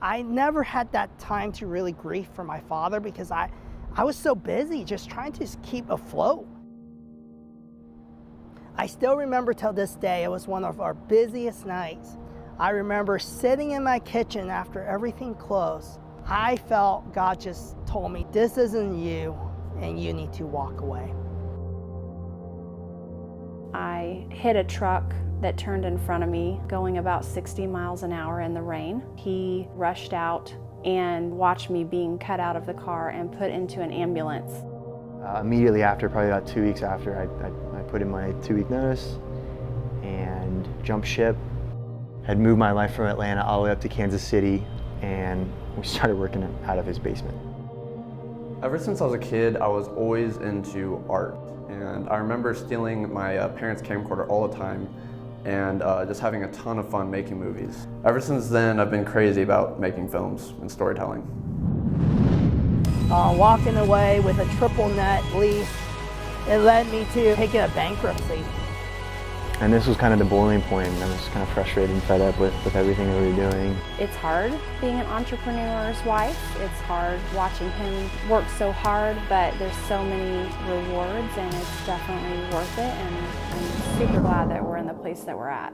I never had that time to really grieve for my father because I was so busy just trying to keep afloat. I still remember till this day, it was one of our busiest nights. I remember sitting in my kitchen after everything closed. I felt God just told me, this isn't you, and you need to walk away. I hit a truck that turned in front of me, going about 60 miles an hour in the rain. He rushed out and watched me being cut out of the car and put into an ambulance. Immediately after, probably about 2 weeks after, I put in my 2-week notice and jumped ship. Had moved my life from Atlanta all the way up to Kansas City, and we started working out of his basement. Ever since I was a kid, I was always into art. And I remember stealing my parents' camcorder all the time and just having a ton of fun making movies. Ever since then, I've been crazy about making films and storytelling. Walking away with a triple net lease, it led me to taking a bankruptcy. And this was kind of the boiling point. I was kind of frustrated and fed up with everything that we were doing. It's hard being an entrepreneur's wife. It's hard watching him work so hard, but there's so many rewards and it's definitely worth it, and I'm super glad that we're in the place that we're at.